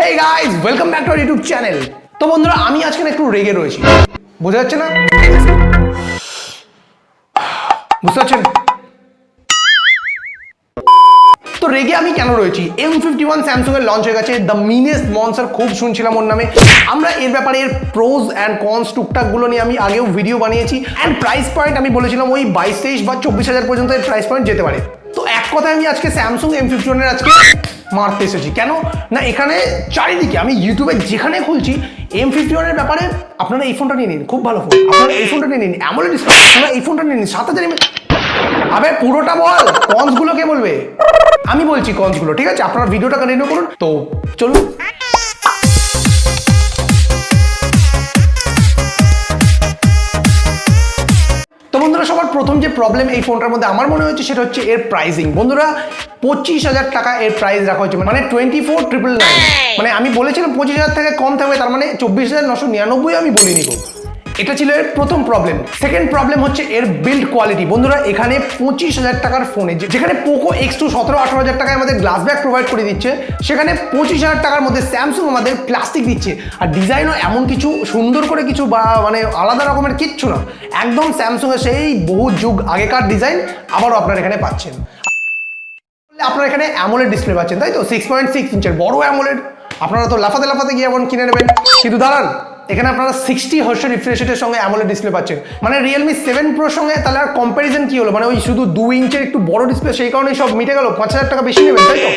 Hey guys, welcome back to our YouTube channel. তো বন্ধুরা আমি আজকে একটু রেগে রয়েছি, বোঝা যাচ্ছে না? বুঝতে পারছেন? তো রেগে আমি কেন রয়েছি? M51 স্যামসাং এর লঞ্চ হয়ে গেছে, দ্য মিনেস্ট মনস্টার, খুব শুনছিলাম ওর নামে। আমরা এর ব্যাপারে এর প্রোজ অ্যান্ড কনস টুকটাক গুলো নিয়ে আমি আগেও ভিডিও বানিয়েছি। অ্যান্ড প্রাইস পয়েন্ট আমি বলেছিলাম ওই 22-23 বা 24,000 পর্যন্ত এর প্রাইস পয়েন্ট যেতে পারে। তো এক কথায় আমি আজকে স্যামসাং M51 এর আজকে মারতে এসেছি। কেন না, এখানে চারিদিকে আমি ইউটিউবে যেখানে খুলছি M51 এর ব্যাপারে আপনারা এই ফোনটা নিয়ে নিন, খুব ভালো ফোন, আপনারা এই ফোনটা নিয়ে নিন, AMOLED ডিসপ্লে, আপনারা এই ফোনটা নিয়ে নিন, 7,000 mAh। আবে পুরোটা বল, কনস গুলো কে বলবে? আমি বলছি কনস গুলো, ঠিক আছে? আপনারা ভিডিওটা কন্টিনিউ করুন। তো চলুন। তো বন্ধুরা সবার প্রথম যে প্রবলেম এই ফোনটার মধ্যে আমার মনে হচ্ছে সেটা হচ্ছে এর প্রাইসিং। বন্ধুরা 25,000 টাকা এর প্রাইস রাখা হয়েছে, মানে 24,999। মানে আমি বলেছিলাম 25,000 থেকে কম থাকবে, তার মানে 24,999 আমি বলিনি গো। এটা ছিল এর প্রথম প্রবলেম। সেকেন্ড প্রবলেম হচ্ছে এর বিল্ড কোয়ালিটি। বন্ধুরা এখানে 25,000 টাকার ফোনে যেখানে পোকো X2 17-18,000 টাকায় আমাদের গ্লাস ব্যাক প্রোভাইড করে দিচ্ছে, সেখানে 25,000 টাকার মধ্যে স্যামসাং আমাদের প্লাস্টিক দিচ্ছে। আর ডিজাইনও এমন কিছু সুন্দর করে কিছু বা মানে আলাদা রকমের কিচ্ছু না, একদম স্যামসাং এর সেই বহু যুগ আগেকার ডিজাইন আবারও আপনারা এখানে পাচ্ছেন। আপনারা এখানে AMOLED ডিসপ্লে পাচ্ছেন, তাই তো? 6.6 ইঞ্চের বড় AMOLED। আপনারা তো লাফাতে লাফাতে গিয়ে এমন কিনে নেবেন, কিন্তু দাঁড়ান, এখানে আপনারা 60 হার্টজ রিফ্রেশ রেটের সঙ্গে AMOLED ডিসপ্লে পাচ্ছেন। মানে Realme 7 Pro সঙ্গে তাহলে আর কম্প্যারিজন কি হলো? মানে ওই শুধু 2 ইঞ্চের একটু বড় ডিসপ্লে, সেই কারণেই সব মিটে গেল, 5,000 টাকা বেশি নেবেন, তাই তো?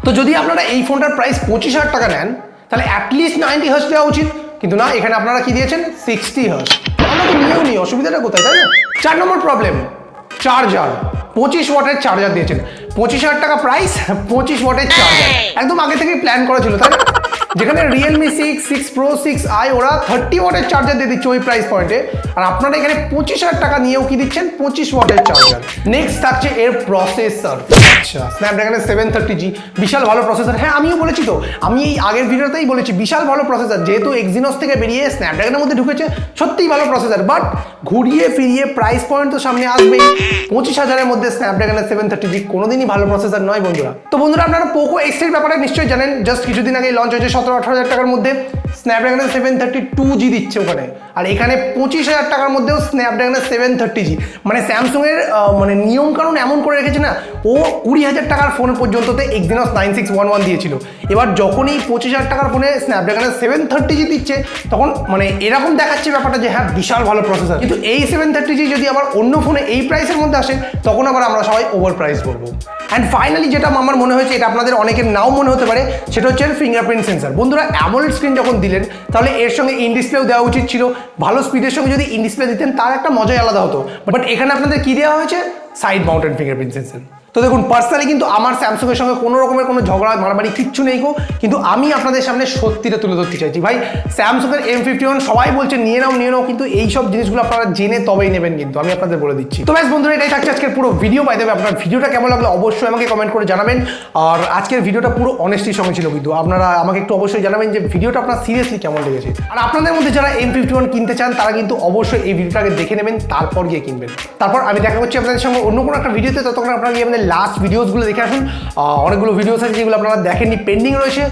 তো যদি আপনারা এই ফোনটার প্রাইস 25,000 টাকা নেন, তাহলে অ্যাটলিস্ট 90 হার্টজ দেওয়া উচিত, কিন্তু না, এখানে আপনারা কি দিয়েছেন? 60 হার্টজ। আমরা তো নিয়েও নি, অসুবিধাটা কোথায়, তাই না? 4 নম্বর প্রবলেম, চার্জার। 25 ওয়াটের চার্জার দিয়েছেন। 25,000 টাকা প্রাইস, 25 ওয়াটের চার্জার একদম আগে থেকে প্ল্যান করা ছিল, তাই না? যেখানে Realme 6 Pro 6i ওরা 30 ওয়াটের চার্জার দিয়ে দিচ্ছে ওই প্রাইস পয়েন্টে, আর আপনারা এখানে 25,000 টাকা নিয়েও কি দিচ্ছেন? 25 ওয়াটের চার্জার। নেক্সট থাকছে এর প্রসেসর। আচ্ছা, স্ন্যাপড্রাগনের 730G, বিশাল ভালো প্রসেসর। হ্যাঁ, আমিও বলেছি তো, আমি এই আগের ভিডিওতেই বলেছি বিশাল ভালো প্রসেসর, যেহেতু এক্সিনোস থেকে বেরিয়ে স্ন্যাপড্রাগনের মধ্যে ঢুকেছে, সত্যিই ভালো প্রসেসর। বাট ঘুরিয়ে ফিরিয়ে প্রাইস পয়েন্ট তো সামনে আসবেই। 25,000-এর মধ্যে স্ন্যাপড্রাগনের 730G কোনোদিনই ভালো প্রসেসর নয় বন্ধুরা। তো বন্ধুরা আপনারা পোকো X এর ব্যাপারে নিশ্চয়ই জানেন, জাস্ট কিছুদিন আগে লঞ্চ হয়েছে 17-18,000 টাকার মধ্যে। স্ন্যাপড্রাগনের 732G দিচ্ছে ওখানে, আর এখানে 25,000 টাকার মধ্যেও স্ন্যাপড্রাগনের 730G। মানে স্যামসাং এর মানে নিয়ম কানুন এমন করে রেখেছে না, ও 20,000 টাকার ফোন পর্যন্ততে এক্সিনোস 9611 দিয়েছিল। এবার যখনই 25,000 টাকার ফোনে স্ন্যাপড্রাগনের 730G দিচ্ছে, তখন মানে এরকম দেখাচ্ছে ব্যাপারটা যে হ্যাঁ বিশাল ভালো প্রসেসর। কিন্তু এই 730G যদি আবার অন্য ফোনে এই প্রাইসের মধ্যে আসে, তখন আবার আমরা সবাই ওভার প্রাইস বলবো। অ্যান্ড ফাইনালি যেটা আমার মনে হয়েছে, এটা আপনাদের অনেকের নাও মনে হতে পারে, সেটা হচ্ছে ফিঙ্গারপ্রিন্ট সেন্সার। বন্ধুরা AMOLED স্ক্রিন যখন দিলেন, তাহলে এর সঙ্গে ইন ডিসপ্লেও দেওয়া উচিত ছিল। ভালো স্পিডের সঙ্গে যদি ইন ডিসপ্লে দিতেন, তার একটা মজাই আলাদা হতো। বাট এখানে আপনাদের কি দেওয়া হয়েছে? Side mounted fingerprint sensor. তো দেখুন, পার্সোনালি কিন্তু আমার স্যামসাং এর সঙ্গে কোনো রকমের কোনো ঝগড়া মারামারি কিচ্ছু নেই গো, কিন্তু আমি আপনাদের সামনে সত্যিটা তুলে ধরতে চাইছি। ভাই, স্যামসাং এর M51 সবাই বলছে নিয়ে নাও, কিন্তু এই সব জিনিসগুলো আপনারা জেনে তবেই নেবেন, কিন্তু আমি আপনাদের বলে দিচ্ছি। তো ব্যাস বন্ধুরা, এটাই থাকছে আজকের পুরো ভিডিও। পাই দেবে আপনার ভিডিওটা কেমন লাগলো অবশ্যই আমাকে কমেন্ট করে জানাবেন। আর আজকের ভিডিওটা পুরো অনেস্টির সঙ্গে ছিল, কিন্তু আপনারা আমাকে একটু অবশ্যই জানাবেন যে ভিডিওটা আপনার সিরিয়াসলি কেমন লেগেছে। আর আপনাদের মধ্যে যারা M51 কিনতে চান, তারা কিন্তু অবশ্যই এই ভিডিওটাকে দেখে নেবেন, তারপর গিয়ে কিনবেন। তারপর আমি দেখা করছি আপনাদের সঙ্গে অন্য কোনো একটা ভিডিওতে। ততক্ষণ আপনারা গিয়ে আমাদের লাস্ট ভিডিওসগুলো দেখে আসুন। অনেকগুলো ভিডিওস আছে যেগুলো আপনারা দেখেননি, পেন্ডিং রয়েছে।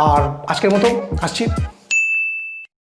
আর আজকের মতো আসছি।